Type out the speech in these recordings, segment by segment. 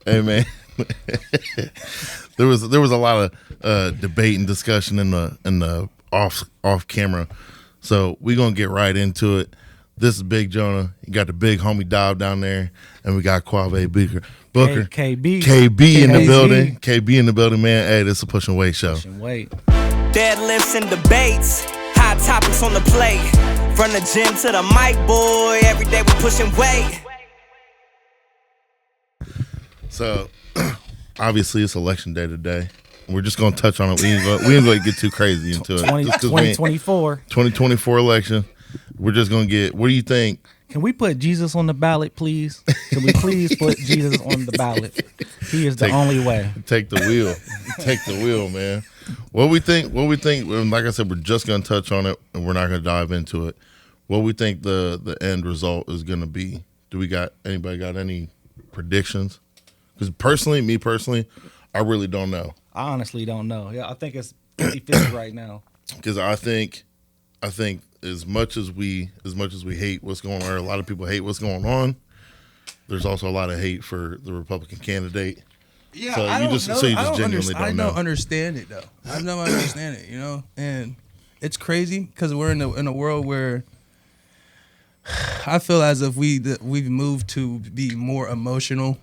Hey man, there was a lot of debate and discussion in the off camera, so we're gonna get right into it. This is Big Jonah. You got the big homie Dav down there, and we got Quave Booker, KB in the building, KB in the building, man. Hey, this is a pushing weight show. Pushing weight. Deadlifts and debates, hot topics on the plate. From the gym to the mic, boy, every day we pushing weight. So, obviously, it's election day today. We're just going to touch on it. We ain't going to get too crazy into it. 2024. 2024 election. We're just going to get, what do you think? Can we put Jesus on the ballot, please? Can we please put Jesus on the ballot? He is the only way. Take the wheel. Take the wheel, man. What we think, like I said, we're just going to touch on it, and we're not going to dive into it. What we think the end result is going to be. Anybody got any predictions? Because me personally, I really don't know. I honestly don't know. Yeah, I think it's 50-50 right now. Because I think as much as we hate what's going on, or a lot of people hate what's going on, there's also a lot of hate for the Republican candidate. Yeah, so I you don't just know. so you I just don't genuinely understand. don't know. I don't understand it though. I don't understand it, and it's crazy because we're in a world where I feel as if we've moved to be more emotional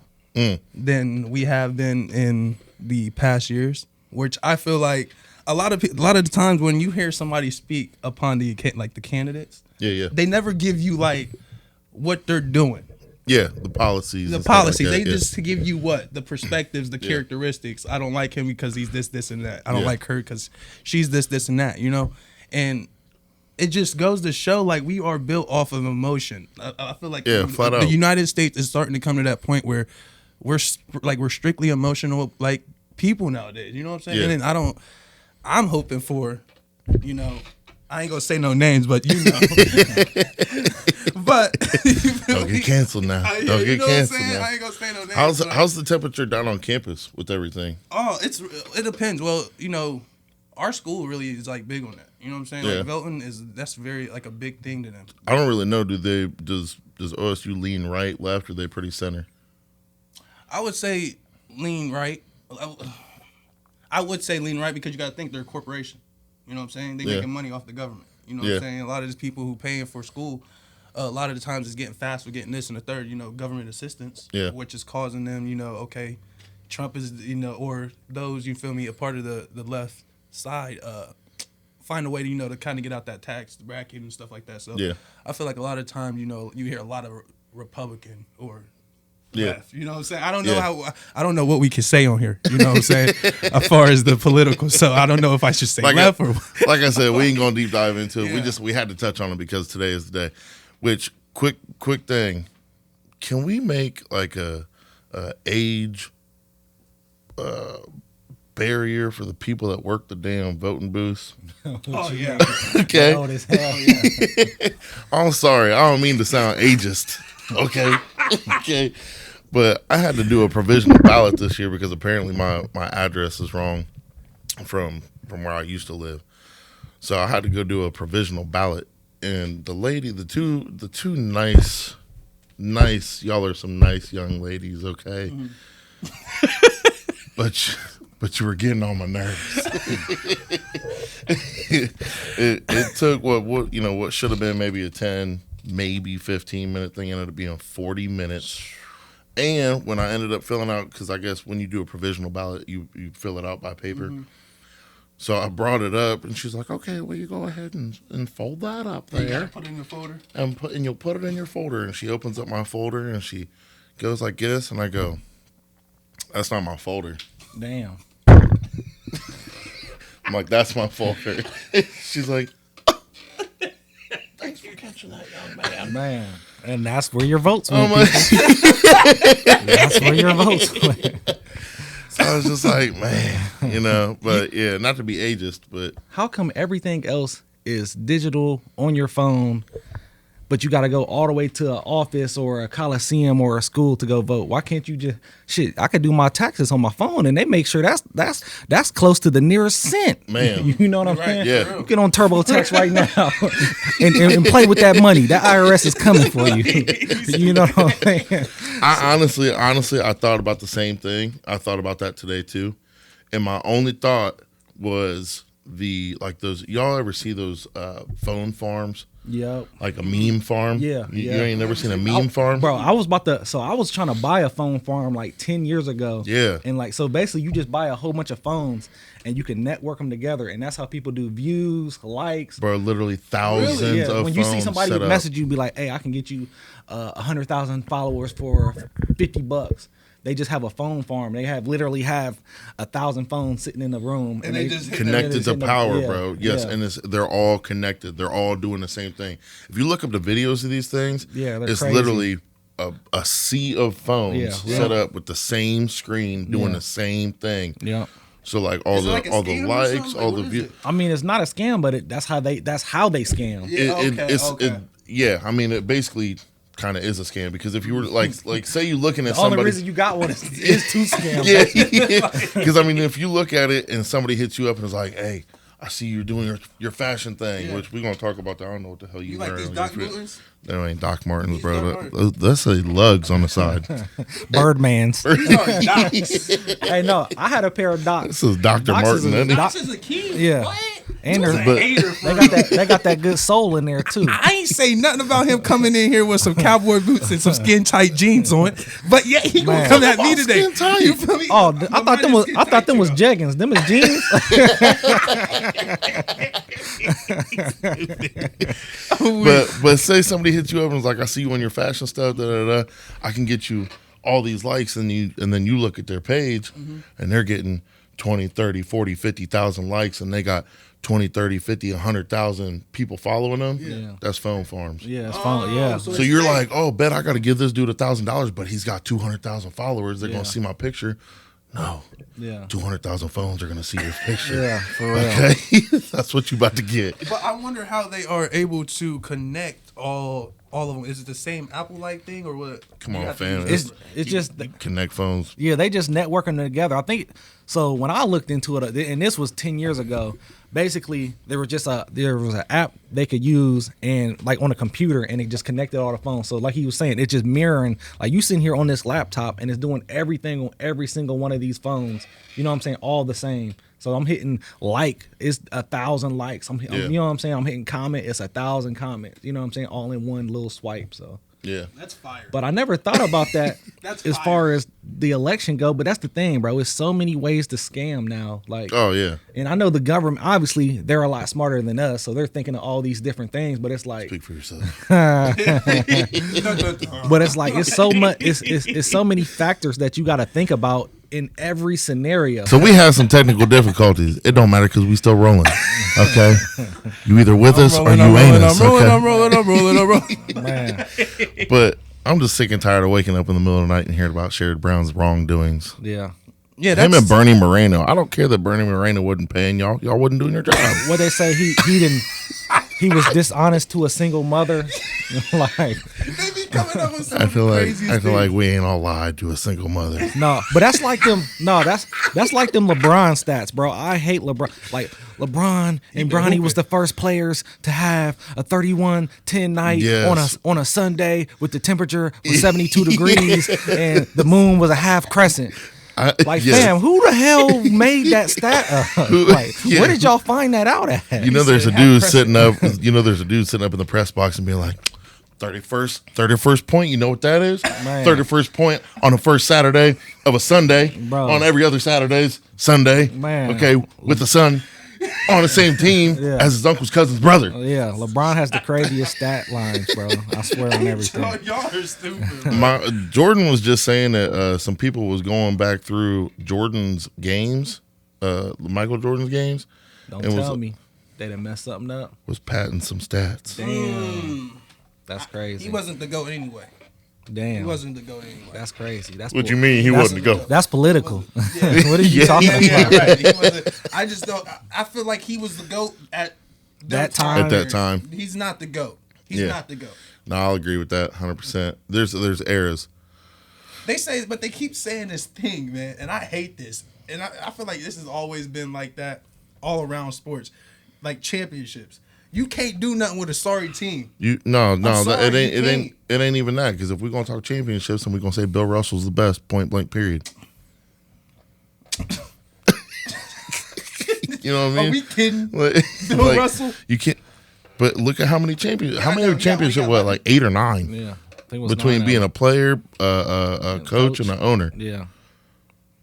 than we have been in the past years, which I feel like a lot of the times when you hear somebody speak upon the candidates, they never give you like what they're doing. Yeah, the policies. The policy. Like they just to give you the perspectives, the characteristics. I don't like him because he's this, and that. I don't like her because she's this, and that. And it just goes to show like we are built off of emotion. I feel like the United States is starting to come to that point where we're strictly emotional like people nowadays. You know what I'm saying? Yeah. And then I'm hoping for, I ain't gonna say no names, but but don't get canceled now. Don't get canceled now. I ain't gonna say no names. How's the temperature down on campus with everything? Oh, it depends. Well, our school really is like big on that. You know what I'm saying? Yeah. Like Velton that's very like a big thing to them. I don't really know. Does OSU lean right, left, or they pretty center? I would say lean right. I would say lean right because you got to think they're a corporation. You know what I'm saying? They're making money off the government. You know what I'm saying? A lot of these people who paying for school, a lot of the times is getting fast for getting this and the third, government assistance, which is causing them, okay, Trump is, or those, you feel me, a part of the left side, find a way to, to kind of get out that tax bracket and stuff like that. So I feel like a lot of times, you hear a lot of Republican or left, you know what I'm saying? I don't know I don't know what we can say on here, you know what I'm saying, as far as the political. So I don't know if I should say left or like I said, we ain't gonna deep dive into it. We had to touch on it because today is the day. Which quick thing, can we make like a age barrier for the people that work the damn voting booths? Oh yeah. Okay. Old as hell, yeah. I'm sorry, I don't mean to sound ageist. Okay. Okay. But I had to do a provisional ballot this year because apparently my address is wrong from where I used to live. So I had to go do a provisional ballot. And the lady, the two nice, y'all are some nice young ladies, okay? But you were getting on my nerves. it took what should have been maybe a 10, maybe 15-minute thing ended up being 40 minutes. And when I ended up filling out, because I guess when you do a provisional ballot, you fill it out by paper. Mm-hmm. So I brought it up, and she's like, "Okay, well, you go ahead and fold that up there. You gotta put it in your folder. And you'll put it in your folder." And she opens up my folder, and she goes like this, and I go, "That's not my folder." Damn. I'm like, "That's my folder." She's like, "Thanks for catching that, young man." Man, and that's where your votes went. That's where your votes went. So I was just like, man, but yeah, not to be ageist, but how come everything else is digital on your phone, but you got to go all the way to an office or a coliseum or a school to go vote. Why can't you just shit? I could do my taxes on my phone, and they make sure that's close to the nearest cent. Man. You know what I'm saying? Yeah. You get on TurboTax right now and play with that money. That IRS is coming for you. You know what I'm saying? I honestly, I thought about the same thing. I thought about that today too, and my only thought was those. Y'all ever see those phone farms? Yep. Like a meme farm? Yeah. You ain't never seen a meme farm? Bro, I was trying to buy a phone farm like 10 years ago. Yeah. And like, so basically you just buy a whole bunch of phones and you can network them together. And that's how people do views, likes. Bro, literally thousands Yeah. of When you phones see somebody set up. message you, be like, hey, I can get you 100,000 followers for $50. They just have a phone farm. They literally have 1,000 phones sitting in the room, And they just hit Connected to power, yeah, bro. Yes, yeah. and they're all connected. They're all doing the same thing. If you look up the videos of these things, Yeah, they're it's crazy. literally a sea of phones Yeah. set up with the same screen doing Yeah. the same thing. Yeah. So like all Is it the like a all the scam or likes, something? all Like, the what is views. it? I mean, it's not a scam, but that's how they scam. Yeah, okay. Yeah, I mean it basically kind of is a scam because if you were like say you looking at The only somebody. reason you got one is to scam. Yeah, because I mean, if you look at it and somebody hits you up and is like, "Hey, I see you're doing your fashion thing," Yeah. which we're gonna talk about that. I don't know what the hell you You like wearing these on Doc your feet. Martens? That ain't Doc Martens, These bro. Doc Martens. That's a lugs on the side. Birdman's. No, Docs. Hey, no, I had a pair of Docs. This is Dr. Docs is Martin. a- Isn't it? Docs is a key. Yeah. What? And You's there's a but- hater for they got that good soul in there too. I ain't say nothing about him coming in here with some cowboy boots and some skin tight jeans on, but yeah, he gonna Man. come at me today. Skin tight. You feel me? Oh, My I thought mind them is was skin I tight thought them too, was though. jeggings. Them is jeans. But say somebody hits you up and is like, "I see you on your fashion stuff. Da, da, da. I can get you all these likes," and then you look at their page and they're getting 20, 30, 40, 50,000 likes, and they got 20, 30, 50, 100,000 people following them. Yeah. That's phone farms. Yeah, it's fun. Yeah. so So you're like, "Oh, bet I got to give this dude $1,000, but he's got 200,000 followers. They're Yeah. gonna see my picture." No, Yeah. 200,000 phones are gonna see your picture. Yeah, for real. Okay, that's what you about to get. But I wonder how they are able to connect all of them. Is it the same Apple-like thing or what? Come You on, have to fam. use It's just Connect phones. yeah, they just networking together. I think so. When I looked into it, and this was 10 years ago, basically there was an app they could use and like on a computer, and it just connected all the phones. So like he was saying, it's just mirroring. Like you sitting here on this laptop, and it's doing everything on every single one of these phones. You know what I'm saying? All the same. So I'm hitting it's 1,000 likes. You know what I'm saying? I'm hitting comment. It's 1,000 comments. You know what I'm saying? All in one little swipe. So. Yeah. That's fire. But I never thought about that That's as fire. far as the election go. But that's the thing, bro. It's so many ways to scam now. Like, Oh yeah. and I know the government, obviously, they're a lot smarter than us. So they're thinking of all these different things. But it's like, Speak for yourself. but it's like, it's so much, it's so many factors that you got to think about in every scenario. So we have some technical difficulties. It don't matter because we still rolling. Okay. You either with us or you ain't us. Okay. I'm rolling. Man, But I'm just sick and tired of waking up in the middle of the night and hearing about Sherrod Brown's wrongdoings. yeah. Yeah, Him that's and Bernie Moreno. I don't care that Bernie Moreno wasn't paying y'all. Y'all wasn't doing your job. What they say, he didn't, he was dishonest to a single mother. Like, they be coming up with some I feel craziest like things. we ain't all lied to a single mother. no, but that's like them. No, that's like them LeBron stats, bro. I hate LeBron. Like LeBron and Bronny was the first players to have a 31-10 night Yes. on a Sunday with the temperature was 72 degrees and the moon was a half crescent. Like, yeah. fam, who the hell made that stat up? Like, Yeah. where did y'all find that out at? You know, there's a dude sitting up. You know, there's a dude sitting up in the press box and being like, 31st point. You know what that is? Man. 31st point on the first Saturday of a Sunday. Bro. On every other Saturday's Sunday. Man. Okay, with the son on the same team Yeah. as his uncle's cousin's brother. Yeah, LeBron has the craziest stat lines, bro. I swear on everything. Y'all are stupid. Jordan was just saying that some people was going back through Jordan's games, Michael Jordan's games, Don't and tell was- me they done messed something up. was patting some stats. Damn, that's crazy. He wasn't the GOAT anyway. He Damn, wasn't the GOAT anyway. that's crazy. That's What you mean he that's- wasn't to go? That's political. Yeah. What are you Yeah. talking Yeah, about? right. He wasn't, I just don't. I feel like he was the GOAT at their That time. At that time. He's not the GOAT. He's Yeah. not the GOAT. No, I'll agree with that 100%. There's eras. They say, but they keep saying this thing, man, and I hate this. And I feel like this has always been like that all around sports, like championships. You can't do nothing with a sorry team. No, sorry, it ain't even that. Because if we're gonna talk championships, and we're gonna say Bill Russell's the best, point blank, period. You know what I mean? Are we kidding? Bill Russell? You can't. But look at how many champions. How many championships? got Like 8 or 9? Yeah, I think it was Between 9 being out. a player, a coach, and an owner. Yeah.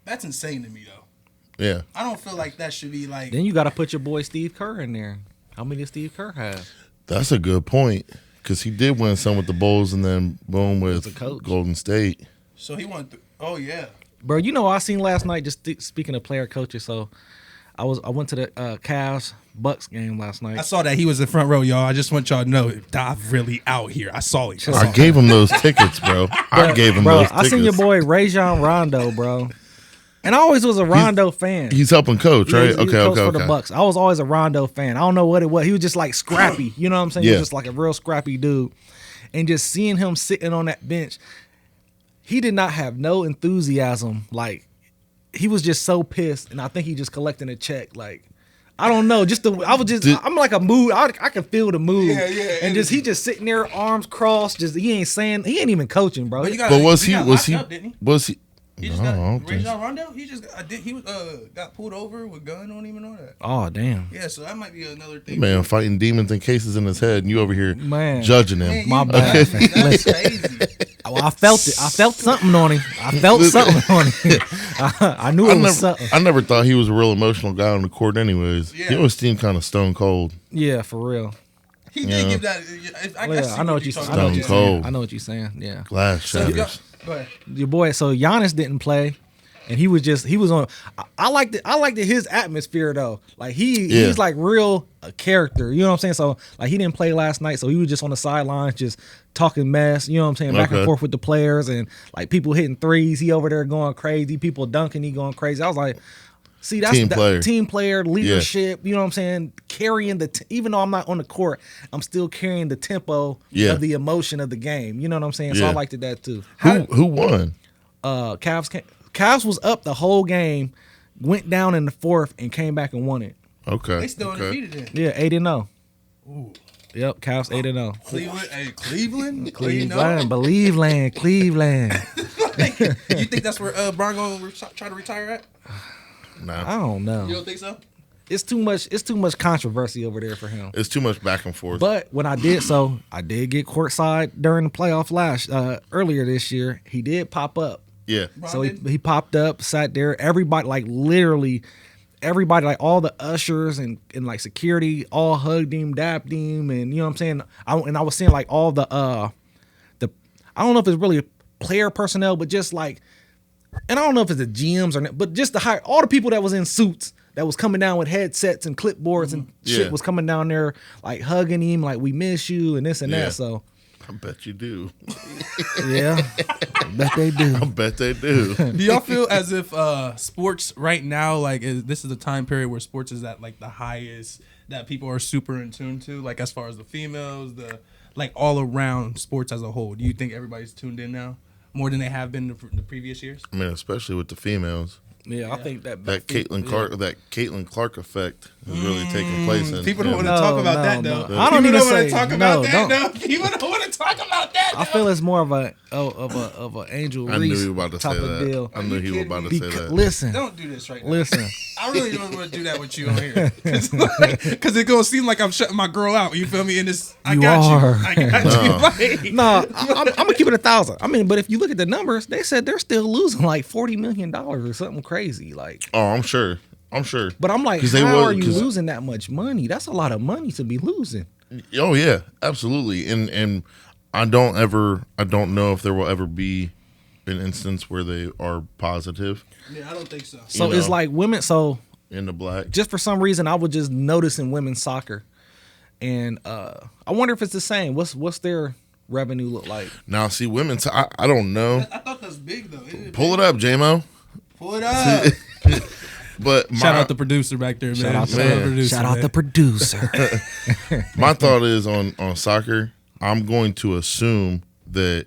That's insane to me, though. Yeah. I don't feel like that should be like. Then you got to put your boy Steve Kerr in there. How many did Steve Kerr have? That's a good point. Because he did win some with the Bulls, and then boom As a with coach. Golden State. So he won. Oh yeah. Bro, you know what I seen last night, just speaking of player coaches, so I went to the Cavs Bucks game last night. I saw that he was in front row, y'all. I just want y'all to know, Dav really out here. I saw it. I gave him those tickets, bro. I gave him bro, those tickets. I seen your boy Rajon Rondo, bro. And I always was a Rondo fan. He's helping coach, right? He was Okay. for the Bucks. I was always a Rondo fan. I don't know what it was. He was just like scrappy. You know what I'm saying? He Yeah. was just like a real scrappy dude. And just seeing him sitting on that bench, he did not have no enthusiasm. Like, he was just so pissed. And I think he just collecting a check. Like, I don't know. I'm like a mood. I can feel the mood. Yeah. And just he just sitting there, arms crossed. Just he ain't even coaching, bro. But, But was he? got Was locked he? up, didn't he? Was he? He just No, I got don't think so. Rajon Rondo. He just got pulled over with gun. Don't even know that. Oh damn. Yeah, so that might be another thing. Man, fighting demons and cases in his head, and you over here Man. judging him. Man, My you bad. nuts, man. That's Listen. crazy. Well, I felt it. I felt something on him. I felt something on him. I knew it was something. I never thought he was a real emotional guy on the court. Anyways, Yeah. he always seemed kind of stone cold. Yeah, for real. He Yeah. did give that. I Well, yeah, I know what you. talking I know what Stone you're about. cold. saying. I know what you're saying. Yeah. Glass So, y'all- shatters. go ahead. Your boy. So Giannis didn't play, and he was on. I liked it. I liked his atmosphere though. Like he's like real a character. You know what I'm saying? So like he didn't play last night, so he was just on the sidelines, just talking mess. You know what I'm saying? Back and Okay. forth with the players, and like people hitting threes. He over there going crazy. People dunking. He going crazy. I was like. See, that's team player leadership. You know what I'm saying? Carrying even though I'm not on the court, I'm still carrying the tempo of the emotion of the game. You know what I'm saying? So I Yeah. liked that too. Who won? Cavs was up the whole game, went down in the fourth, and came back and won it. Okay. They still okay. undefeated then. Yeah, 8-0. Ooh. Yep, Cavs 8-0. Cleveland, hey, Cleveland, Cleveland, Cleveland. You think that's where Brian gonna try to retire at? Nah, I don't know. You don't think so? It's too much controversy over there for him. it's too much back and forth. But when I did get courtside during the playoff earlier this year. He did pop up. yeah, So he popped up, sat there. Everybody, like literally, everybody, like all the ushers and like security, all hugged him, dapped him, and you know what I'm saying. I was seeing like all the I don't know if it's really player personnel, but just like, and I don't know if it's the GMs or not, but just all the people that was in suits that was coming down with headsets and clipboards and shit Yeah. was coming down there like hugging him, like we miss you and this and Yeah. that. So I bet you do. yeah, I bet they do. I bet they do. Do y'all feel as if sports right now, like this is the time period where sports is at like the highest that people are super in tune to, like as far as the females, the like all around sports as a whole? Do you think everybody's tuned in now more than they have been the previous years? I mean, especially with the females. Yeah, I think that Caitlin Clark effect is really taking place. In, People don't want to No, talk about no, that no. though. I don't People even don't want say- to talk no, about that. don't. No, people don't want to talk about that. I feel it's more of a Angel I knew Reese he was about to type say of that. deal. I knew he was about to say that. Listen, Don't do this right now. listen. I really don't want to do that with you on here because it's gonna seem like I'm shutting my girl out. You feel me? In this, I You got are. you. I got you. Like, No, I'm gonna keep it 1,000. I mean, but if you look at the numbers, they said they're still losing like $40 million or something crazy. Like, Oh, I'm sure. but I'm like, 'Cause they how was- are you 'cause- losing that much money? That's a lot of money to be losing. Oh yeah, absolutely. And I don't know if there will ever be an instance where they are positive yeah, I don't think so. So You it's know. like women. So in the black. just for some reason, I was just noticing women's soccer, and I wonder if it's the same. What's their revenue look like? Now, see, women. I don't know. I thought that's big though. Pull it up, J-Mo. Pull it up. But Shout out the producer back there, man. out to the Shout out the producer. my thought is on soccer. I'm going to assume that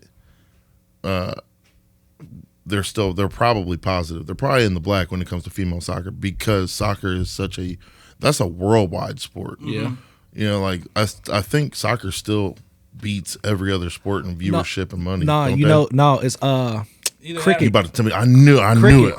they're probably positive. They're probably in the black when it comes to female soccer because soccer is that's a worldwide sport. Yeah. You know, like I think soccer still beats every other sport in viewership and money. No, it's cricket. You about to tell me? I knew it. I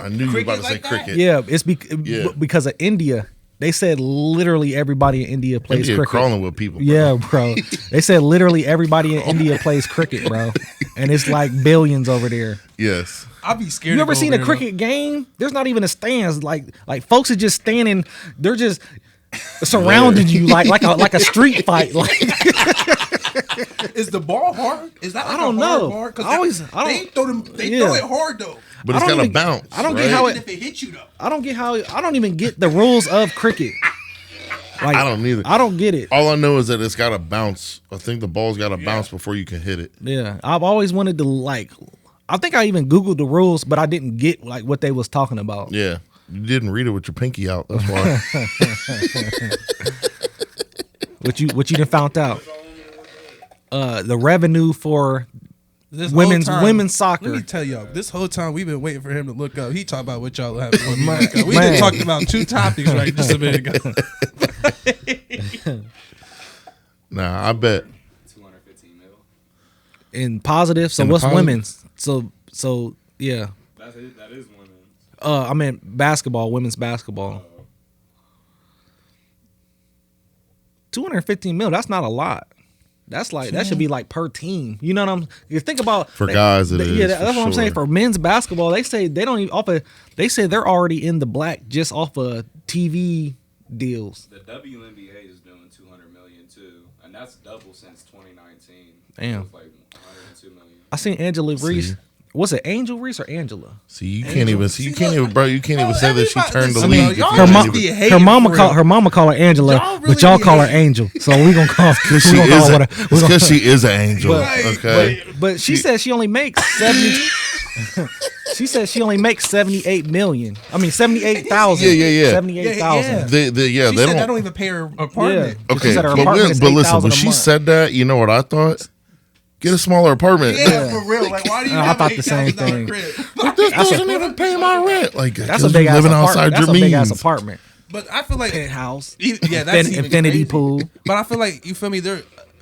knew you were about to say like that? cricket. Yeah, it's because of India. They said literally everybody in India plays India cricket. crawling with people. Bro. Yeah, bro. They said literally everybody in India plays cricket, bro. And it's like billions over there. Yes. I'll be scared. You to ever go seen over a there, cricket game? There's not even a stands. Like folks are just standing. They're just surrounding you like a street fight. Like though. Is the ball hard? Is that like I don't a hard know. ball? 'Cause I don't- they throw it hard though. But it's I don't got to even- bounce. I don't get right? how Even if it hits you though. I don't even get the rules of cricket. Like I don't either. I don't get it. All I know is that it's got to bounce. I think the ball's got to bounce before you can hit it. Yeah, I've always wanted to I think I even Googled the rules, but I didn't get like what they was talking about. Yeah. You didn't read it with your pinky out. That's why. What you done found out? The revenue for This Women's whole time- soccer. Let me tell y'all, this whole time we've been waiting for him to look up. He talked about what y'all have. We've Man. been talking about two topics right just a minute ago. Nah, I bet. 215 mil. in positive. So In the what's positive? women's? So yeah. That is women's. I mean basketball, women's basketball. 215 mil. That's not a lot. That's like that should be like per team. You know what I'm? You think about For guys, it is, Yeah, for that's what I'm saying. sure. For men's basketball, they say they don't even offer. They say they're already in the black just off of TV deals. The WNBA is doing 200 million too, and that's double since 2019. Damn. It was like 102 million. I seen Angela Reese. Was it Angel Reese or Angela? See, you can't even say that she turned the listen, league. y'all Her, just mo- be her hating mama for call real. her mama call her Angela, Y'all really but y'all be call her hating. Angel. So we gonna call. Because she we gonna is. call her It's because she is an angel. Okay. But she said she only makes 70. She said she only makes 78 million. I mean 78,000. Yeah. 78,000. Yeah. They She they said don't. that don't even pay her apartment. She Okay, said her but, apartment is but listen, $8,000 when a she month. said that, you know what I thought? Get a smaller apartment. Yeah, for real. Like, why do you I have thought an the same $8,000 thing. crib? This doesn't even pay my rent. Like That's a 'cause big you ass living apartment. outside That's your a big ass means. apartment. But I feel like Penthouse. yeah, that's even Infinity crazy. pool. But I feel like you feel me.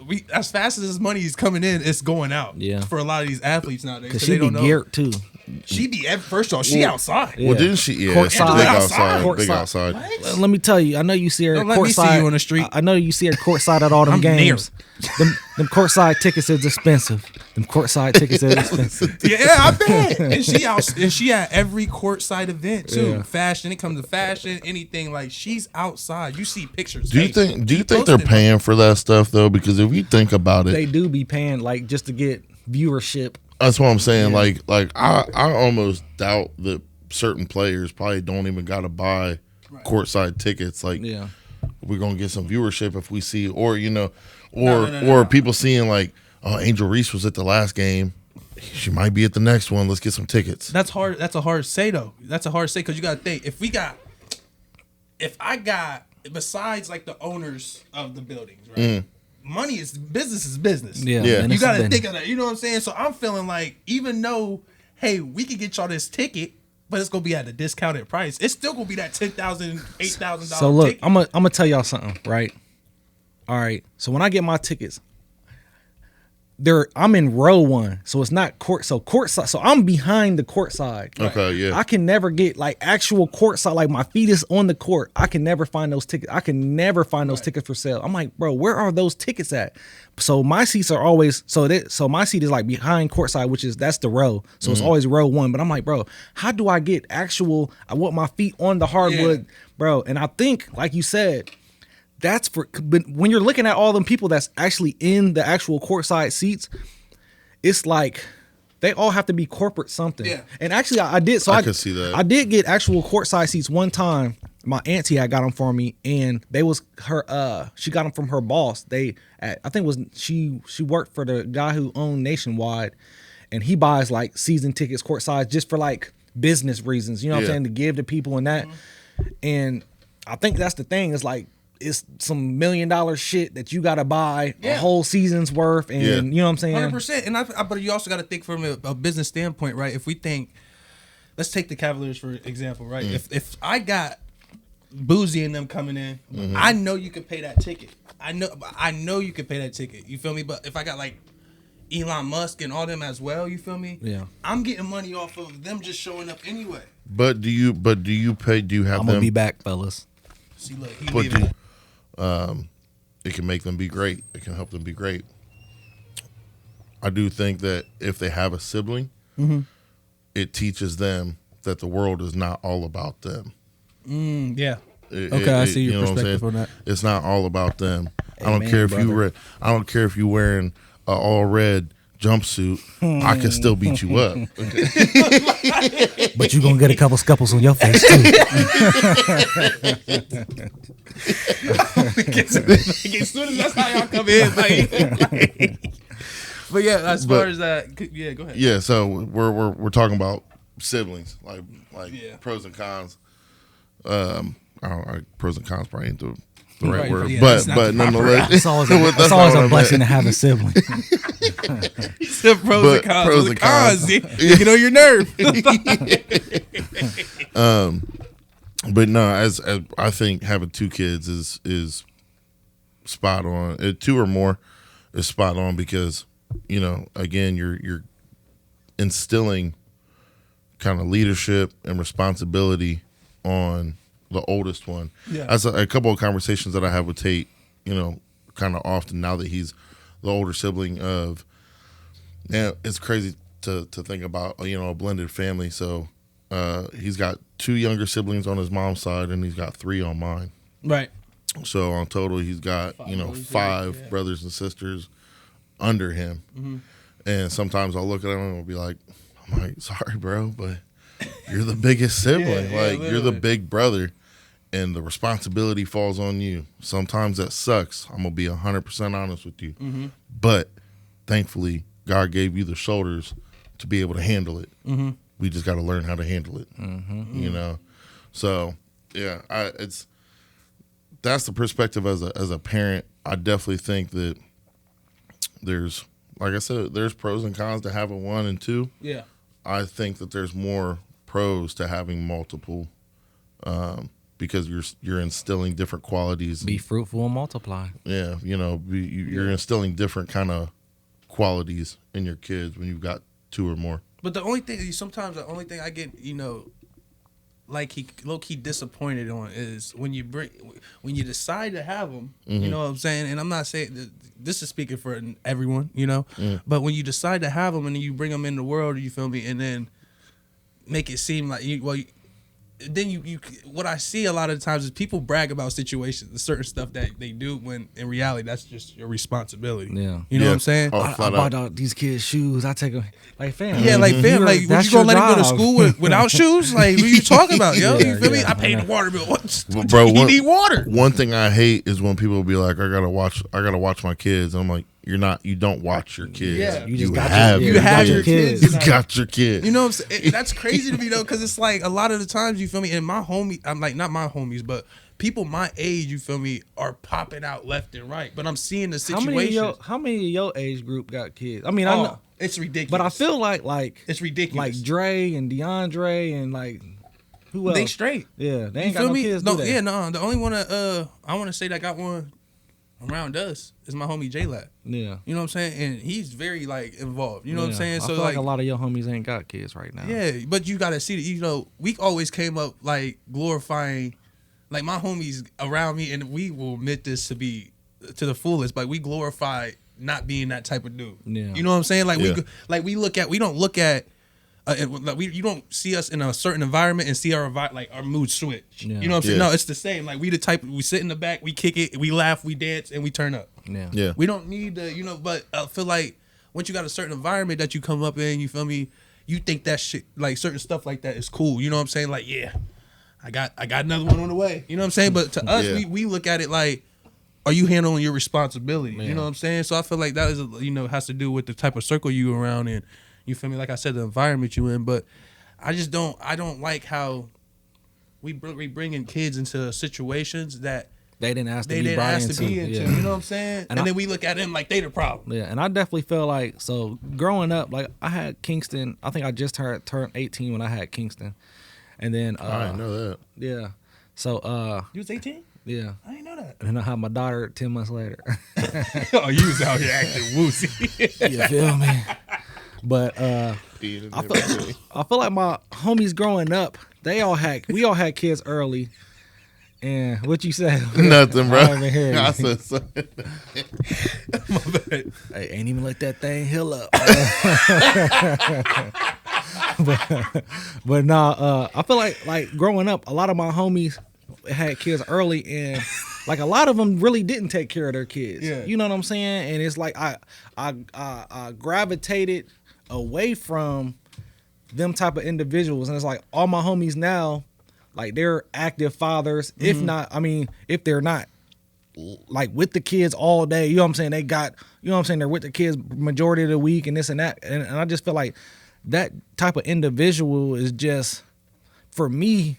We as fast as this money is coming in, it's going out. Yeah. For a lot of these athletes nowadays, Cause so she they be don't know. geared too. She be first off, she outside. Yeah. Well, didn't she? Yeah, Courtside. she's big outside. Courtside. Big outside. Let me tell you, I know you see her Don't at let me see courtside. you on the street. I know you see her courtside at all them I'm near. games. Them courtside tickets is expensive. Them courtside tickets is expensive. Yeah, I bet. And she at every courtside event too. Yeah. Fashion, it comes to fashion, anything like she's outside. You see pictures. Do you think they're posted paying for that stuff though? Because if you think about it, They do be paying like just to get viewership. that's what I'm saying. Like I almost doubt that certain players probably don't even got to buy courtside tickets. Like Yeah. we're gonna get some viewership if we see, or No. or people seeing like, oh, Angel Reese was at the last game. She might be at the next one. Let's get some tickets. That's hard. That's a hard say though. That's a hard say because you got to think if I got besides like the owners of the buildings, right? Money is business. Yeah. Yeah. and You it's got to been- think of that. You know what I'm saying? So I'm feeling like even though, hey, we can get y'all this ticket, but it's gonna be at a discounted price. It's still gonna be that $10,000, $8,000. So look, ticket. I'm gonna tell y'all something, right? All right. So when I get my tickets, I'm in row one, so it's not courtside. So I'm behind the court side. Okay, yeah. I can never get like actual courtside, like my feet is on the court. I can never find those tickets. I can never find those tickets for sale. I'm like, bro, where are those tickets at? So my seats are always so my seat is like behind courtside, that's the row. So it's always row one. But I'm like, bro, how do I get actual? I want my feet on the hardwood, bro. And I think, like you said, that's for, but when you're looking at all them people that's actually in the actual courtside seats, it's like they all have to be corporate something. Yeah. And actually, I did. So I could see that. I did get actual courtside seats one time. My auntie had got them for me, and they was her. She got them from her boss. I think it was she worked for the guy who owned Nationwide, and he buys like season tickets courtside just for like business reasons. You know what I'm Yeah. saying, to give to people and that. And I think that's the thing is like, it's some $1 million shit that you gotta buy a whole season's worth, and you know what I'm saying? 100%. And but you also got to think from a business standpoint, right? If we think, let's take the Cavaliers for example, right? If I got Boozy and them coming in, I know you could pay that ticket. I know you could pay that ticket. You feel me? But if I got like Elon Musk and all them as well, you feel me? Yeah. I'm getting money off of them just showing up anyway. But do you pay? Do you have I'm them? gonna be back, fellas. See, look, he But leaving. it can make them be great. It can help them be great. I do think that if they have a sibling, it teaches them that the world is not all about them. Yeah. I see your perspective on that. It's not all about them. I don't Amen, care if brother. I don't care if you're wearing an all red jumpsuit. I can still beat you up. But you gonna get a couple scuffles on your face too. As soon as that's how y'all come in, like. But yeah, as far as that, yeah, go ahead. Yeah, so we're talking about siblings, like pros and cons. Pros and cons probably ain't the right Right, word, yeah, but that's not the nonetheless, It's always that's not what a I blessing meant. to have a sibling. He said pros But and cons. pros Well, the and cons. cons, you get on your nerve. But no, as I think having 2 kids is spot on. 2 or more is spot on because again you're instilling kind of leadership and responsibility on the oldest one. Yeah. That's a couple of conversations that I have with Tate, kind of often now that he's the older sibling of. Yeah, it's crazy to think about a blended family. So he's got 2 younger siblings on his mom's side, and he's got 3 on mine. Right. So on total, he's got 5 brothers and sisters under him. And sometimes I'll look at him and I'll be like, I'm like, sorry, bro, but you're the biggest sibling. You're the literally. big brother, and the responsibility falls on you. Sometimes that sucks. I'm gonna be 100% honest with you, but thankfully, God gave you the shoulders to be able to handle it. We just got to learn how to handle it. So yeah, that's the perspective as a parent. I definitely think that there's, like I said, there's pros and cons to having 1 and 2. Yeah. I think that there's more pros to having multiple, because you're instilling different qualities. Be fruitful and multiply. Yeah, you're instilling different kind of qualities in your kids when you've got 2 or more. But the only thing I get, like he low-key disappointed on is when you decide to have them, you know what I'm saying? And I'm not saying this is speaking for everyone, but when you decide to have them and you bring them in the world, you feel me, and then make it seem like then you what I see a lot of the times is people brag about situations, certain stuff that they do, when in reality that's just your responsibility. Yeah. You know what I'm saying? Oh, I flat bought out. out these kids shoes. I take them like fam. Yeah, like fam, like what, you gonna let him go to school without shoes? Like what are you talking about, yo? You feel me? I paid the water bill. What? Bro, You need water. One thing I hate is when people be like, I gotta watch my kids. And I'm like, you don't watch your kids. Yeah. You just You got have your, you have your kids. kids. You got your kids. You know what I'm saying? And that's crazy to me though, because it's like a lot of the times, you feel me, and my homie, I'm like, not my homies, but people my age, you feel me, are popping out left and right. But I'm seeing the situation. How many of your age group got kids? I mean, I know, it's ridiculous. but I feel like it's ridiculous. like Dre and DeAndre and like who else? They straight. Yeah, they You ain't got feel no me? kids. No, do they? yeah, no. The only one I want to say that got one around us is my homie J-Lab. Yeah. You know what I'm saying? And he's very like involved. You know what I'm Yeah. saying? I So feel like a lot of your homies ain't got kids right now. yeah, but you gotta see that. We always came up like glorifying, like my homies around me, and we will admit this to be to the fullest. But we glorify not being that type of dude. Yeah. You know what I'm saying? Like Yeah. we don't look at. You don't see us in a certain environment and see our mood switch. Yeah. You know what I'm saying? Yeah. No, it's the same. Like we the type, we sit in the back, we kick it, we laugh, we dance, and we turn up. Yeah. Yeah. We don't need to, but I feel like once you got a certain environment that you come up in, you feel me, you think that shit, like certain stuff like that is cool. You know what I'm saying? Like, yeah, I got another one on the way. You know what I'm saying? But to us, Yeah. we look at it like, are you handling your responsibility? Yeah. You know what I'm saying? So I feel like that is, has to do with the type of circle you around in. You feel me? Like I said, the environment you in. But I don't like how we bringing kids into situations that they didn't ask to they be didn't brought ask into. to be into. Yeah. You know what I'm saying? And I- then we look at them like they the problem. Yeah, and I definitely feel like, so growing up, like I had Kingston. I think I just turned 18 when I had Kingston, and then I didn't know that. yeah, so You was 18? yeah, I didn't know that. and then I had my daughter 10 months later. Oh, you was out here acting woozy. You feel me? But I feel like my homies growing up, we all had kids early. And what you say? Nothing, bro. I didn't even hear I you. said something. Hey, ain't even let that thing heal up. but nah, I feel like growing up, a lot of my homies had kids early, and like a lot of them really didn't take care of their kids. Yeah. You know what I'm saying? And it's like I gravitated away from them type of individuals, and it's like all my homies now, like they're active fathers. Mm-hmm. If not, I mean, if they're not like with the kids all day, you know what I'm saying? They got, you know what I'm saying? They're with the kids majority of the week and this and that. And I just feel like that type of individual is just, for me,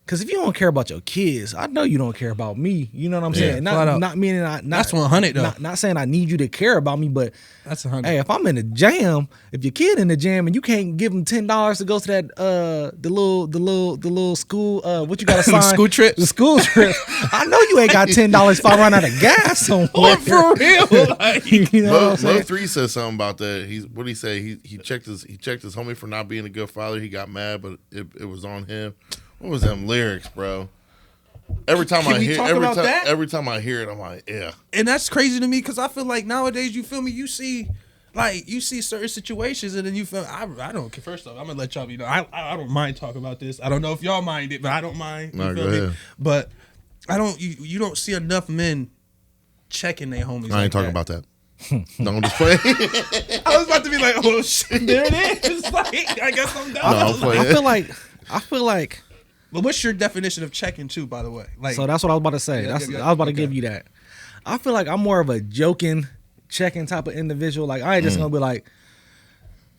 because if you don't care about your kids, I know you don't care about me. You know what I'm saying? flat out. Not meaning That's 100 though. Not saying I need you to care about me, but That's 100. hey, if I'm in the jam, if your kid in the jam and you can't give him $10 to go to that the little school what you got to sign School trip? the school trip, I know you ain't got $10 if I run out of gas somewhere. For real. Like, You know what I'm Mo saying? 3 said something about that. What did he say? He checked his homie for not being a good father. He got mad, but it was on him. What was them lyrics, bro? Every time Can I we hear talk about that? every time I hear it, I'm like, yeah. and that's crazy to me because I feel like nowadays, you feel me, you see certain situations and then you feel I don't care. First off, I'm gonna let y'all be know I don't mind talking about this. I don't know if y'all mind it, but I don't mind. You No, feel go me? ahead. But I don't you don't see enough men checking their homies. I ain't talking about that. Don't just play. I was about to be like, oh shit, there it is. Like, I guess I'm done. No, I'm playing. I feel like But what's your definition of checking too, by the way? Like, so that's what I was about to say. Yeah, That's yeah, I was about to okay. give you that. I feel like I'm more of a joking, checking type of individual. Like I ain't just gonna be like,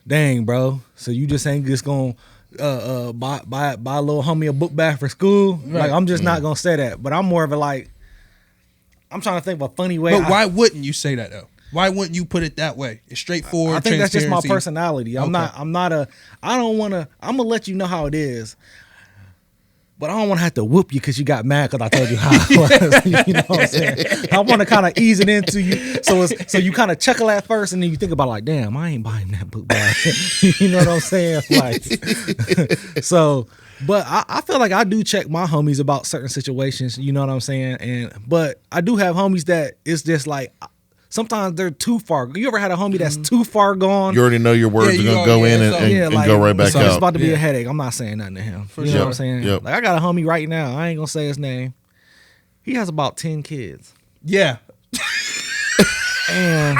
dang, bro. So you just ain't just gonna buy a little homie a book bag for school. Like I'm just not gonna say that. But I'm more of a like, I'm trying to think of a funny way. but why wouldn't you say that though? Why wouldn't you put it that way? It's straightforward. I think that's just my transparency. personality. I'm gonna let you know how it is. But I don't want to have to whoop you because you got mad because I told you how it was. You know what I'm saying? I want to kind of ease it into you, so you kind of chuckle at first, and then you think about like, damn, I ain't buying that book bag. You know what I'm saying? Like, so, but I feel like I do check my homies about certain situations. You know what I'm saying? But I do have homies that it's just like. Sometimes they're too far. You ever had a homie that's too far gone? You already know your words Yeah, are you gonna go already- in yeah, and, so- and, Yeah, and like, go right back so it's out. about to be Yeah. a headache. I'm not saying nothing to him. You know sure. what I'm saying? Yep. Like I got a homie right now. I ain't gonna say his name. He has about 10 kids, Yeah. and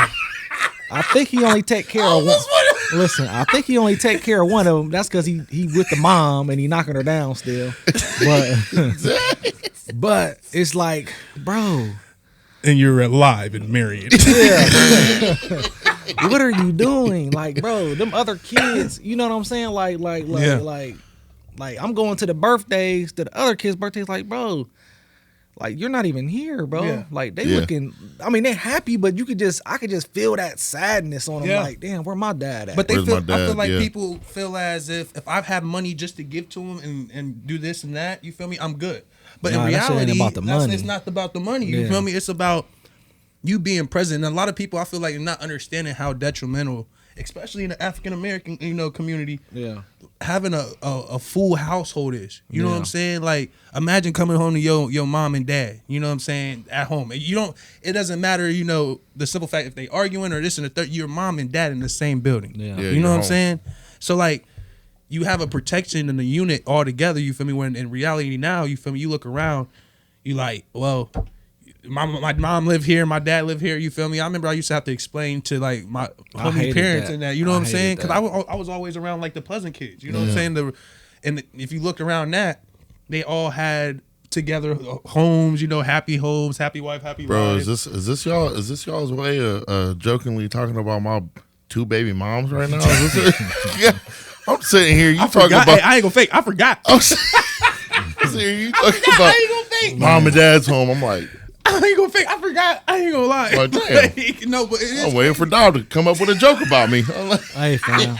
I think he only take care of one. Listen, I think he only take care of one of them. That's because he with the mom and he knocking her down still. But it's like, bro, And you're alive and married. yeah. What are you doing? Like, bro, them other kids, you know what I'm saying? Yeah. Like I'm going to the birthdays, to the other kids' birthdays, like, bro, like you're not even here, bro. Yeah. Like they Yeah. looking, I mean, they're happy, but I could just feel that sadness on them. Yeah. Like, damn, where my dad at? But they Where's feel. my I feel dad? like Yeah. people feel as if I've had money just to give to them and do this and that, you feel me? I'm good. But Nah, in that shit ain't reality, about the money. it's not about the money. You Yeah. feel me? It's about you being present. And a lot of people, I feel like, are not understanding how detrimental, especially in the African American, community, yeah. having a full household is. You know what I'm Yeah. saying? Like, imagine coming home to your mom and dad, you know what I'm saying, at home. It doesn't matter, the simple fact if they arguing or this and the third, your mom and dad in the same building. Yeah. Yeah, You know what you're I'm home. saying? So like, you have a protection in the unit all together, you feel me? When in reality now, you feel me, you look around, you like, well, my mom live here, my dad live here, you feel me? I remember I used to have to explain to like my I homie hated parents that. and that, you know what I I'm hated saying? Because that. I was always around like the pleasant kids, you know what I'm saying? And if you look around that, they all had together homes, happy homes, happy wife, happy Bro, life. is this y'all's way of jokingly talking about my 2 baby moms right now? Is this it? Yeah. I'm sitting here, you talking forgot. about Hey, I ain't gonna fake. I forgot. I'm sitting here, you talking about fake. Mom and dad's home. I'm like, I ain't gonna fake. I forgot. I ain't gonna lie. Like, damn. No, but it is. I'm waiting for Dav to come up with a joke about me. I'm like, Hey, fam.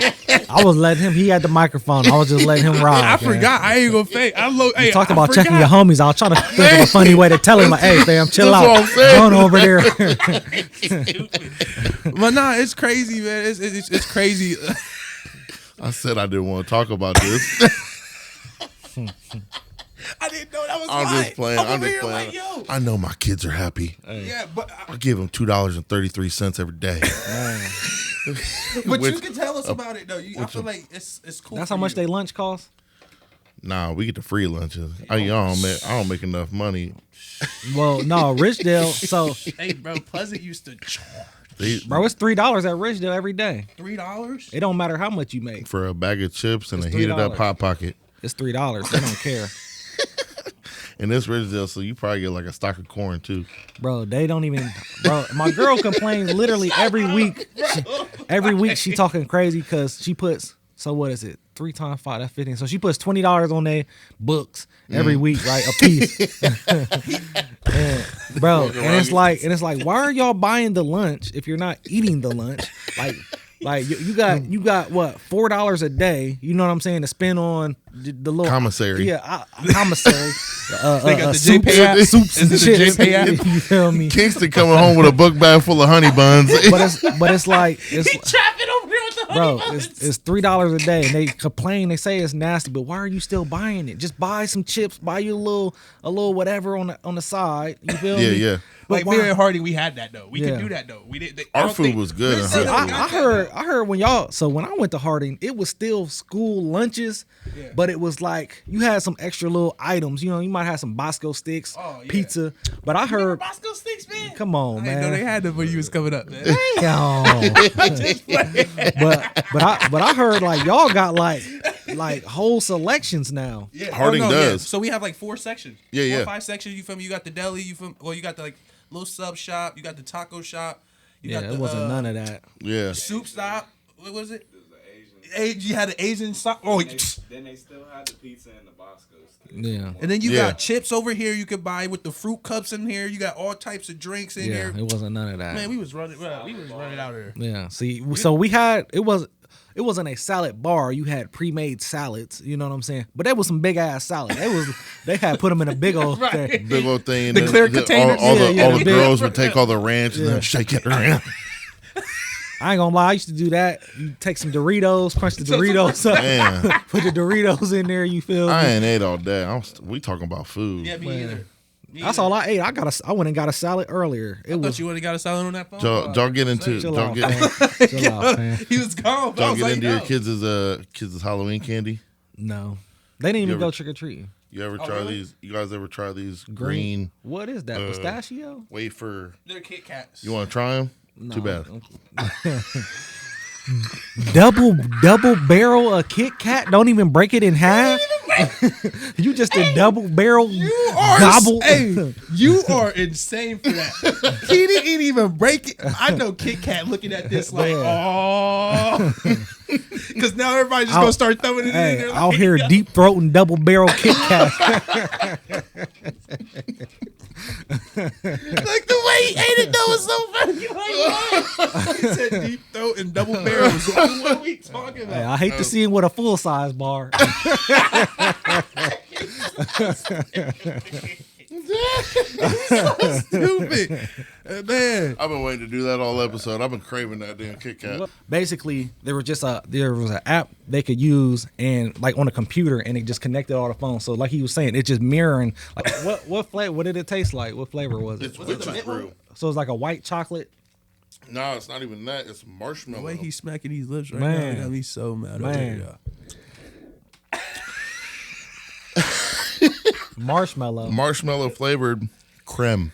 I was letting him. He had the microphone. I was just letting him ride. I fam. forgot. I ain't gonna fake. You talked about checking your homies. I was trying to think of a funny way to tell him, like, hey, fam, chill That's what I'm out. saying. Going over there. But nah, it's crazy, man. It's crazy. I said I didn't want to talk about this. I didn't know that was. I'm live. just playing. I'm over just here playing. Like, yo. I know my kids are happy. Yeah, but I give them $2.33 every day. but Which- you can tell us about it though. I feel like it's cool. That's for how much you. they lunch cost? Nah, we get the free lunches. I don't make enough money. Well, no, Richdale. So, Hey, bro, Pleasant used to bro, it's $3 at Richdale every day. $3. It don't matter how much you make. For a bag of chips and It's a heated up $3. Hot Pocket. It's $3. They don't care. And this Ridgedale, so you probably get like a stock of corn too. Bro, they don't even. Bro, my girl complains literally every week. Every week she talking crazy because she puts. So what is it? 3 times 5, that's 15. So she puts $20 on their books every week, right? A piece. And, bro, and it's like, why are y'all buying the lunch if you're not eating the lunch? Like you got what, $4 a day? You know what I'm saying, to spend on the little Commissary. Yeah, commissary. They got the soups, JPay app. soups and Is it the chips. JPay app? You feel me? Kingston coming home with a book bag full of honey buns. But it's like Trapping over here with the bro, it's $3 a day, and they complain. They say it's nasty, but why are you still buying it? Just buy some chips, buy you a little whatever on the side. You feel me? Yeah. But Like why- me and Harding, we had that though. We Yeah. could do that though. We did. Our food was good in See, Harding. I heard when when I went to Harding, it was still school lunches, Yeah. but it was like you had some extra little items. You know, you might have some Bosco sticks, Oh, yeah. pizza. But I heard, Bosco sticks, man. come on, I didn't know man. they had them when you was coming up, man. Damn. but I heard like y'all got like whole selections now. Yeah, Harding does. So we have like 4 sections. Yeah, 4 yeah. or 5 sections. You feel me? You got the deli. You got the like little sub shop. You got the taco shop. You Yeah, got the, it wasn't none of that. Yeah. soup stop. What was it? It was an Asian. You had an Asian stop. Oh, Then they still had the pizza and the Bosco stick. Yeah. and then you Yeah. got chips over here. You could buy with the fruit cups in here. You got all types of drinks in Yeah, here. it wasn't none of that. Man, we was running out here. Yeah. See, so we had it wasn't a salad bar. You had pre-made salads. You know what I'm saying? But that was some big ass salad. They had put them in a big old thing. Big old thing. The and clear then containers? All Yeah, the, yeah, all the the big- girls would take all the ranch and Yeah. then shake it around. I ain't gonna lie. I used to do that. You take some Doritos, crunch the Doritos up, Man, put the Doritos in there. You feel me? I ain't ate all day. We talking about food. Yeah, me Man. either. That's all I ate. I went and got a salad earlier. It I was thought you would have got a salad on that phone. Y'all get into chill y'all out, get, man. Chill out, man. He was gone. y'all get into your kids' Halloween candy. No, they didn't even You ever- go trick or treating. You ever try really? these? You guys ever try these green What is that? Pistachio? wafer? They're Kit Kats. You want to try them? Too bad. Double barrel a Kit Kat. Don't even break it in half. You just a double barrel gobble. Hey, you are insane for that. He didn't even break it. I know Kit Kat looking at this like, oh, because now everybody's just gonna start throwing it in Hey, there. out here deep throating double barrel Kit Kat. Like the way he ate it, that was so funny. Like, what? He said deep throat and double barrels. What are we talking about? Hey, I hate to see him with a full size bar. Stupid, man. I've been waiting to do that all episode. I've been craving that damn Kit Kat. Basically, there was an app they could use and like on a computer, and it just connected all the phones. So like he was saying, it's just mirroring. Like what flavor? What did it taste like? What flavor was it? It's witch's brew. So it's like a white chocolate. No, it's not even that. It's The marshmallow. way he's smacking these lips right Man. now got me so mad. Man. Man. Marshmallow. Marshmallow flavored creme.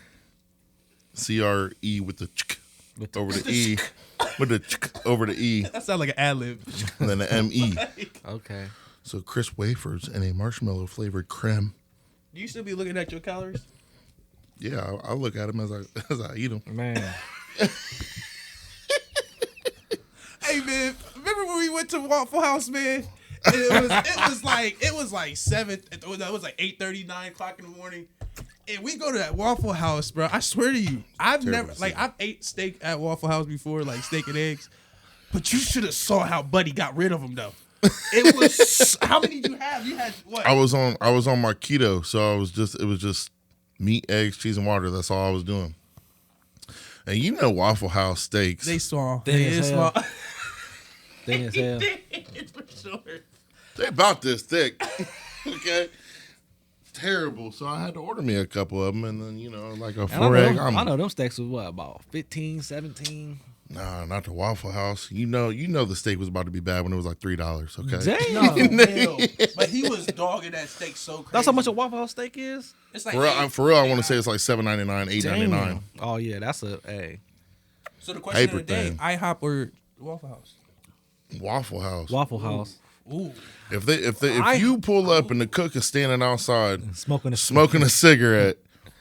CRE with the ch over the E. With the ch over the E. That sounds like an ad lib. And then the ME. Okay. So crisp wafers and a marshmallow flavored creme. Do you still be looking at your calories? Yeah, I look at them as I eat them. Man. Hey man, remember when we went to Waffle House, man? And it was like 7. That was like 8:30, 9 o'clock in the morning. If we go to that Waffle House, bro, I swear to you, I've Terrible never decision. I've ate steak at Waffle House before, like steak and eggs. But you should have saw how Buddy got rid of them though. It was how many did you have? You had what? I was on my keto, so it was just meat, eggs, cheese, and water. That's all I was doing. And you know Waffle House steaks. They saw. Thin They as small. hell. Thin as hell. For sure. They about this thick. Okay. Terrible. So I had to order me a couple of them, and then like a And 4 egg. I know them steaks was what, about 15, 17? Nah, not the Waffle House. You know the steak was about to be bad when it was like $3. Okay. Dang. No, hell. But he was dogging that steak so crazy. That's how much a Waffle House steak is? It's like For real, I want to say it's like $7.99, $8.99. Damn. Oh, yeah, that's a, hey. So the question Paper of the day, thing. IHOP or Waffle House? Waffle House. Waffle House. Ooh. If you pull up and the cook is standing outside Smoking smoking a cigarette,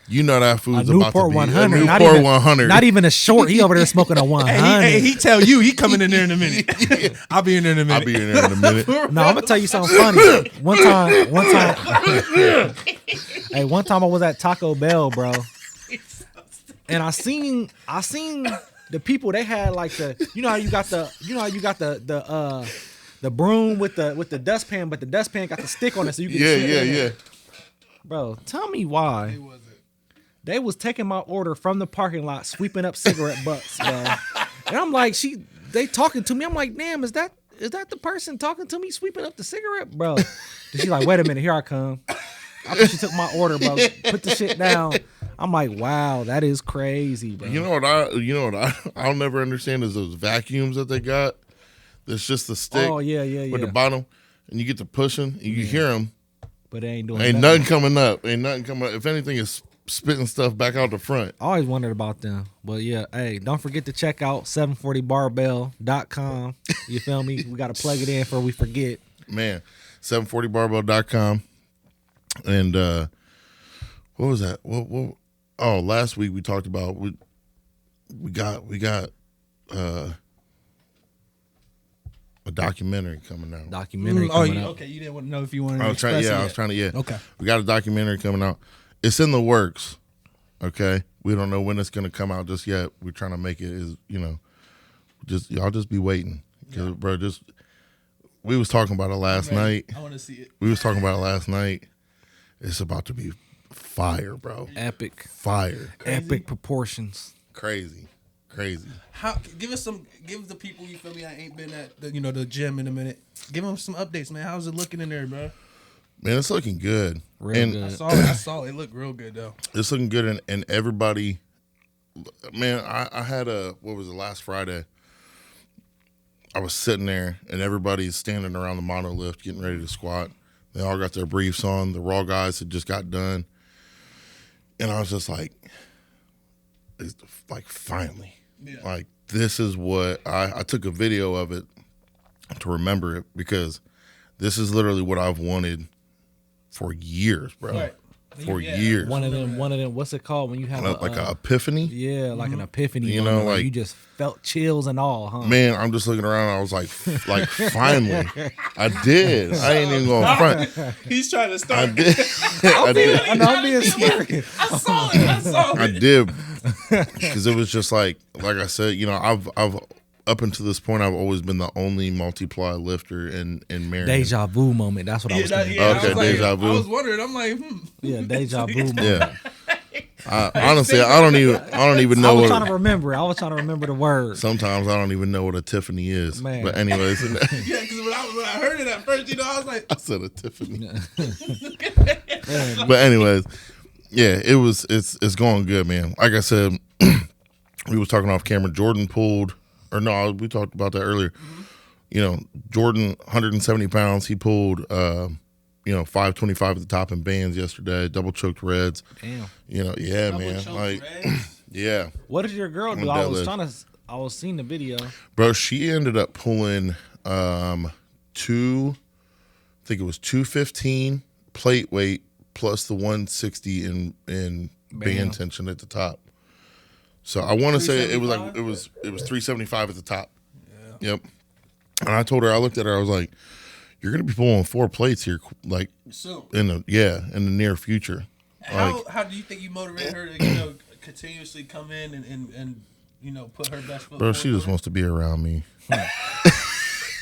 you know that a food's about to Newport be 100. a Not Newport even, 100. Not even a short. He over there smoking a 100. He tell you he coming in there in a minute. I'll be in there in a minute. I'll be in there in a minute. No, I'm gonna tell you something funny. One time. Hey, one time I was at Taco Bell, bro, and I seen the people. They had like how you got the broom with the dustpan, but the dustpan got the stick on it, so you can Yeah. Bro, tell me why they was taking my order from the parking lot, sweeping up cigarette butts, bro. And I'm like, they talking to me. I'm like, damn, is that the person talking to me, sweeping up the cigarette, bro? And she's like, wait a minute, here I come. After she took my order, bro, put the shit down. I'm like, wow, that is crazy, bro. You know what I'll never understand is those vacuums that they got. There's just the stick Oh yeah. with the bottom, and you get to pushing, and you hear them. But they ain't doing Ain't nothing. nothing coming up. Ain't nothing coming up. If anything, it's spitting stuff back out the front. I always wondered about them. But yeah, hey, don't forget to check out 740barbell.com. You feel me? We got to plug it in before we forget. Man, 740barbell.com. And what was that? What? Oh, last week we talked about we got a documentary coming out. Documentary coming out. Okay. You didn't want to know if you wanted to I was trying. express it Yeah, I yet. was trying to. Yeah. Okay. We got a documentary coming out. It's in the works. Okay. We don't know when it's gonna come out just yet. We're trying to make it as y'all just be waiting. Cause bro, we was talking about it last night. I want to see it. We was talking about it last night. It's about to be fire, bro. Epic. Fire. Epic proportions. Crazy. Give the people, you feel me, I ain't been at the gym in a minute. Give them some updates, man. How's it looking in there, bro? Man, it's looking good. Real good. I saw it looked real good though. It's looking good, and everybody, man, I had what was it, last Friday? I was sitting there, and everybody's standing around the monolift getting ready to squat. They all got their briefs on. The raw guys had just got done. And I was just like, it's like, finally. Yeah. Like, this is what, I took a video of it to remember it, because this is literally what I've wanted for years, bro. Right. For Yeah. years. One of them, what's it called when you have Like an epiphany. yeah, like an epiphany. You moment know, where like- you just felt chills and all, huh? Man, I'm just looking around. I was like finally, I did. I ain't even going front. He's trying to I start. did. I did. I know I'm being serious. I saw it. I did, because it was just like I said. I've up until this point, I've always been the only multiply lifter in Marion. Deja vu moment. That's what I was thinking. I Okay, was like, deja vu. I was wondering. I'm like, Yeah, deja vu moment. Yeah. Honestly, I don't even I know was what. trying to remember. I was trying to remember the word. Sometimes I don't even know what a Tiffany is. Man. But anyways, yeah, because when I heard it at first, I was like, I said a Tiffany. But anyways, yeah, it's going good, man. Like I said, we was talking off camera. Jordan pulled, or no, we talked about that earlier. Jordan, 170 pounds. He pulled, 525 at the top in bands yesterday. Double choked reds. Damn. Yeah, man. Like, yeah, What did your girl do? On deadlift. I was seeing the video. bro. She ended up pulling I think it was 215 plate weight plus the 160 in band tension at the top. So I want to say it was 375 at the top. Yeah. Yep. And I told her, I looked at her, I was like, "You're gonna be pulling 4 plates here, like so in the near future." How do you think you motivate her to continuously come in and put her best foot Bro, forward? she just wants to be around me.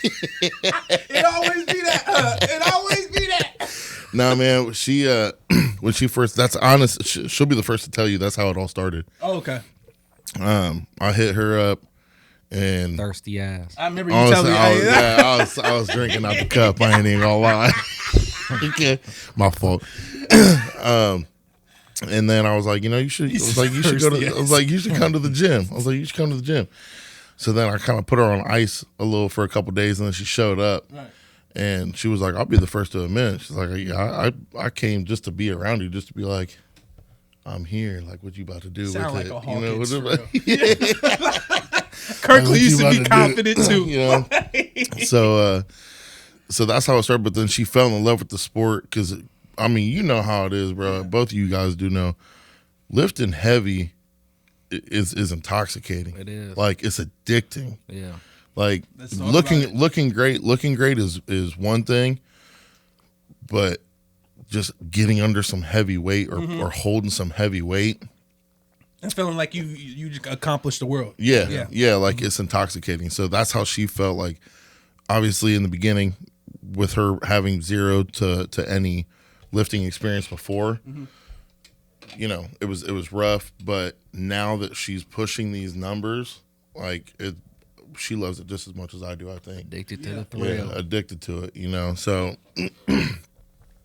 It always be that. It always be that. Nah, man, she when she first, that's honest, she'll be the first to tell you that's how it all started. Oh, okay. I hit her up and Thirsty ass. I remember you telling me. I was drinking out the cup. I ain't even gonna lie. Okay, my fault. And then I was like, you should. I was like, you should go to. I was like, you should come to the gym. I was like, you should come to the gym. So then I kind of put her on ice a little for a couple days, and then she showed up, Right. and she was like, "I'll be the first to admit." She's like, "Yeah, I came just to be around you, just to be like, I'm here. Like, what you about to do Sound with like it? a Hawkins You know, Kirkley used to about be to do? confident too. You know? So that's how it started. But then she fell in love with the sport because, I mean, you know how it is, bro. Both of you guys do know. Lifting heavy is intoxicating. It is. Like, it's addicting. Yeah. Like, Let's talk about it. looking great is one thing, but just getting under some heavy weight or holding some heavy weight. And feeling like you just accomplished the world. Yeah, like it's intoxicating. So that's how she felt. Like, obviously in the beginning, with her having zero to any lifting experience before, it was rough. But now that she's pushing these numbers, like she loves it just as much as I do. I think Addicted to the thrill. addicted to it. So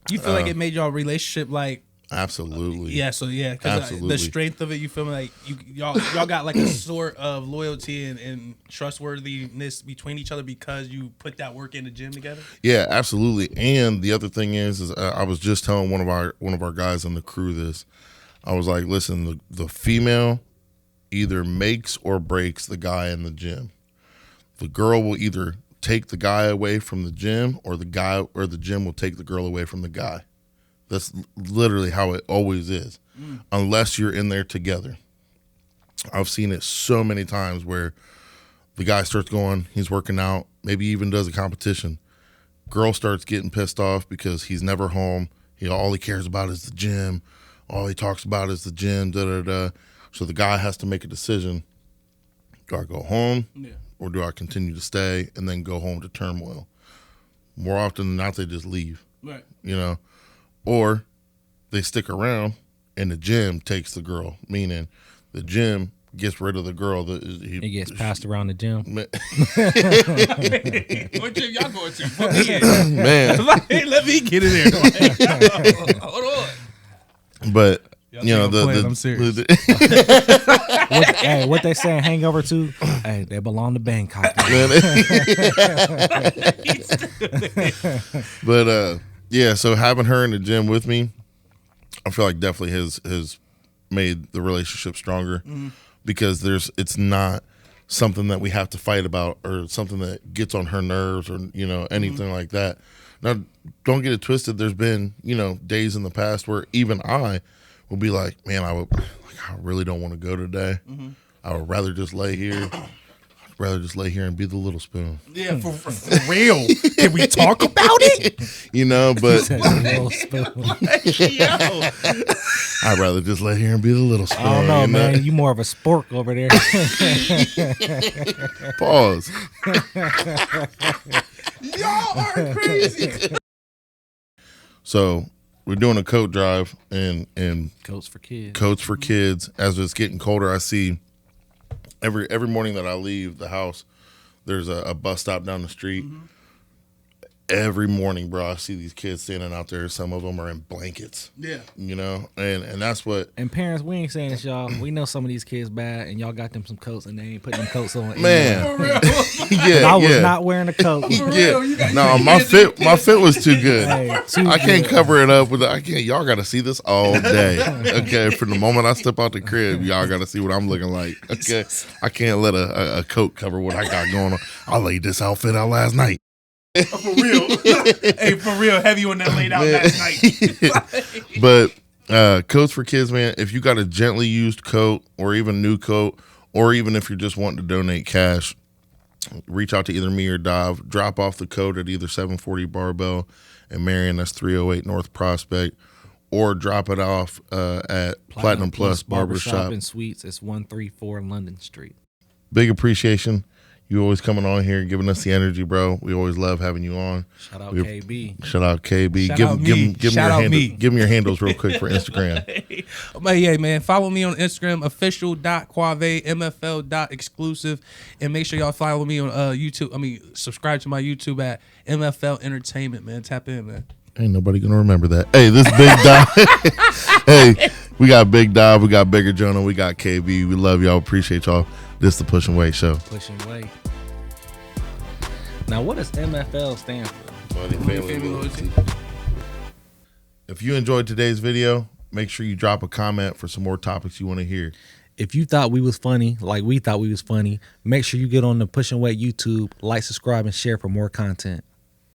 You feel like it made y'all relationship like. absolutely, Because Absolutely. the strength of it, you feel like y'all got like a sort of loyalty and trustworthiness between each other because you put that work in the gym together. Yeah, absolutely. And the other thing is I was just telling one of our guys on the crew this. I was like, listen, the female either makes or breaks the guy in the gym. The girl will either take the guy away from the gym, or the gym will take the girl away from the guy. That's literally how it always is, unless you're in there together. I've seen it so many times where the guy starts going, he's working out, maybe even does a competition. Girl starts getting pissed off because he's never home. All he cares about is the gym. All he talks about is the gym, da-da-da. So the guy has to make a decision. Do I go home or do I continue to stay and then go home to turmoil? More often than not, they just leave, Right. Or they stick around and the gym takes the girl, meaning the gym gets rid of the girl. It gets passed around the gym. What gym y'all going to? Put me in. Man. Let me get in there. Hold on. But I'm serious. What they saying? Hangover 2? Hey, they belong to Bangkok. But so having her in the gym with me, I feel like definitely has made the relationship stronger because it's not something that we have to fight about or something that gets on her nerves or anything like that. Now, don't get it twisted. There's been days in the past where even I will be like, man, I really don't want to go today. I would rather just lay here. I'd rather just lay here and be the little spoon. Yeah, for real. Can we talk about it? But Little spoon. I'd rather just lay here and be the little spoon. I don't know, man. You more of a spork over there. Pause. Y'all are crazy. So we're doing a coat drive and Coats for kids. coats for kids. As it's getting colder, I see every morning that I leave the house, there's a bus stop down the street. Every morning, bro, I see these kids standing out there. Some of them are in blankets. Yeah. And that's what. And parents, we ain't saying this, y'all. We know some of these kids bad, and y'all got them some coats, and they ain't putting them coats on. Man, For real. yeah, I was yeah. not wearing a coat. No, my fit was too good. Hey, too I can't good. cover it up with. I can't. Y'all got to see this all day. Okay, from the moment I step out the crib, y'all got to see what I'm looking like. Okay, I can't let a coat cover what I got going on. I laid this outfit out last night. For real. Hey, for real. Heavy on that laid out last night. But coats for kids, man. If you got a gently used coat or even new coat, or even if you're just wanting to donate cash, reach out to either me or Dav. Drop off the coat at either 740 Barbell and Marion, that's 308 North Prospect, or drop it off at Platinum Plus Barbershop. and Suites. It's 134 London Street. Big appreciation. You always coming on here and giving us the energy, bro. We always love having you on. Shout out KB. Shout out KB. Shout out me. Shout out me. Give me your handles real quick for Instagram. But yeah, man, follow me on Instagram, official.quave.mfl.exclusive, and make sure y'all follow me on YouTube. Subscribe to my YouTube at MFL Entertainment, man. Tap in, man. Ain't nobody gonna remember that. Hey, this Big Dav. Hey, we got Big Dav, we got Bigger Jonah, we got KB. We love y'all. Appreciate y'all. This the Pushing Weight Show. Pushing Weight. Now, what does MFL stand for? Money, family, loyalty. If you enjoyed today's video, make sure you drop a comment for some more topics you want to hear. If you thought we was funny, like we thought we was funny, make sure you get on the Pushing Weight YouTube, like, subscribe, and share for more content.